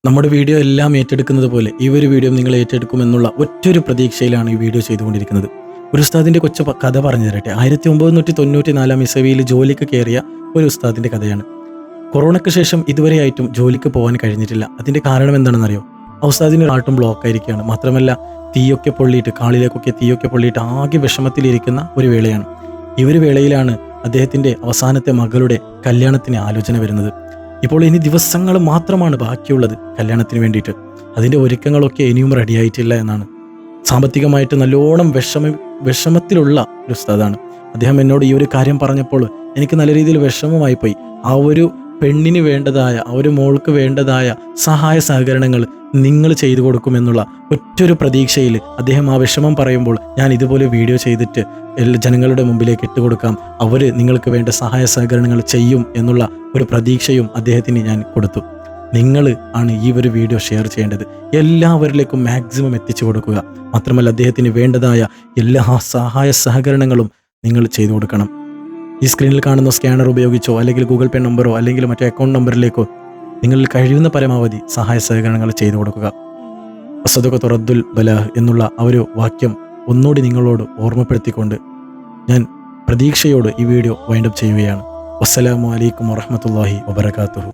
നമ്മുടെ വീഡിയോ എല്ലാം ഏറ്റെടുക്കുന്നത് പോലെ ഈ ഒരു വീഡിയോ നിങ്ങൾ ഏറ്റെടുക്കുമെന്നുള്ള ഒറ്റൊരു പ്രതീക്ഷയിലാണ് ഈ വീഡിയോ ചെയ്തുകൊണ്ടിരിക്കുന്നത്. ഒരു ഉസ്താദിൻ്റെ കൊച്ചു കഥ പറഞ്ഞു തരട്ടെ. 1994 ഇസവിയിൽ ജോലിക്ക് കയറിയ ഒരു ഉസ്താദിൻ്റെ കഥയാണ്. കൊറോണയ്ക്ക് ശേഷം ഇതുവരെയായിട്ടും ജോലിക്ക് പോകാൻ കഴിഞ്ഞിട്ടില്ല. അതിൻ്റെ കാരണം എന്താണെന്നറിയോ? ആ ഉസ്താദിന് ആട്ടും ബ്ലോക്ക് ആയിരിക്കുകയാണ്. മാത്രമല്ല തീയൊക്കെ പൊള്ളിയിട്ട്, കാളിലേക്കൊക്കെ തീയൊക്കെ പൊള്ളിയിട്ട് ആകെ വിഷമത്തിലിരിക്കുന്ന ഒരു വേളയാണ്. ഈ ഒരു വേളയിലാണ് അദ്ദേഹത്തിൻ്റെ അവസാനത്തെ മകളുടെ കല്യാണത്തിന് ആലോചന വരുന്നത്. ഇപ്പോൾ ഇനി ദിവസങ്ങൾ മാത്രമാണ് ബാക്കിയുള്ളത് കല്യാണത്തിന് വേണ്ടിയിട്ട്. അതിൻ്റെ ഒരുക്കങ്ങളൊക്കെ ഇനിയും റെഡിയായിട്ടില്ല എന്നാണ്. സാമ്പത്തികമായിട്ട് നല്ലോണം വിഷമത്തിലുള്ള ഒരു ഉസ്താദാണ്. അദ്ദേഹം എന്നോട് ഈ ഒരു കാര്യം പറഞ്ഞപ്പോൾ എനിക്ക് നല്ല രീതിയിൽ വിഷമമായി പോയി. ആ ഒരു പെണ്ണിന് വേണ്ടതായ, ആ ഒരു മോൾക്ക് വേണ്ടതായ സഹായ സഹകരണങ്ങൾ നിങ്ങൾ ചെയ്തു കൊടുക്കുമെന്നുള്ള ഒറ്റൊരു പ്രതീക്ഷയിൽ അദ്ദേഹം ആ വിഷമം പറയുമ്പോൾ ഞാൻ ഇതുപോലെ വീഡിയോ ചെയ്തിട്ട് ജനങ്ങളുടെ മുമ്പിലേക്ക് ഇട്ടുകൊടുക്കാം, അവർ നിങ്ങൾക്ക് വേണ്ട സഹായ സഹകരണങ്ങൾ ചെയ്യും എന്നുള്ള ഒരു പ്രതീക്ഷയും അദ്ദേഹത്തിന് ഞാൻ കൊടുത്തു. നിങ്ങൾ ആണ് ഈ ഒരു വീഡിയോ ഷെയർ ചെയ്യേണ്ടത്. എല്ലാവരിലേക്കും മാക്സിമം എത്തിച്ചു കൊടുക്കുക. മാത്രമല്ല അദ്ദേഹത്തിന് വേണ്ടതായ എല്ലാ സഹായ സഹകരണങ്ങളും നിങ്ങൾ ചെയ്തു കൊടുക്കണം. ഈ സ്ക്രീനിൽ കാണുന്ന സ്കാനർ ഉപയോഗിച്ചോ അല്ലെങ്കിൽ ഗൂഗിൾ പേ നമ്പറോ അല്ലെങ്കിൽ മറ്റോ അക്കൗണ്ട് നമ്പറിലേക്കോ നിങ്ങൾ കഴിയുന്ന പരമാവധി സഹായ സഹകരണങ്ങൾ ചെയ്തു കൊടുക്കുക. അസദുക തുറദ്ദുൽ ബലാഹ് എന്നുള്ള ആ ഒരു വാക്യം ഒന്നുകൂടി നിങ്ങളോട് ഓർമ്മപ്പെടുത്തിക്കൊണ്ട് ഞാൻ പ്രതീക്ഷയോട് ഈ വീഡിയോ വൈൻഡപ്പ് ചെയ്യുകയാണ്. വസ്സലാമു അലൈക്കും വറഹ്മത്തുള്ളാഹി വബറകാതുഹു.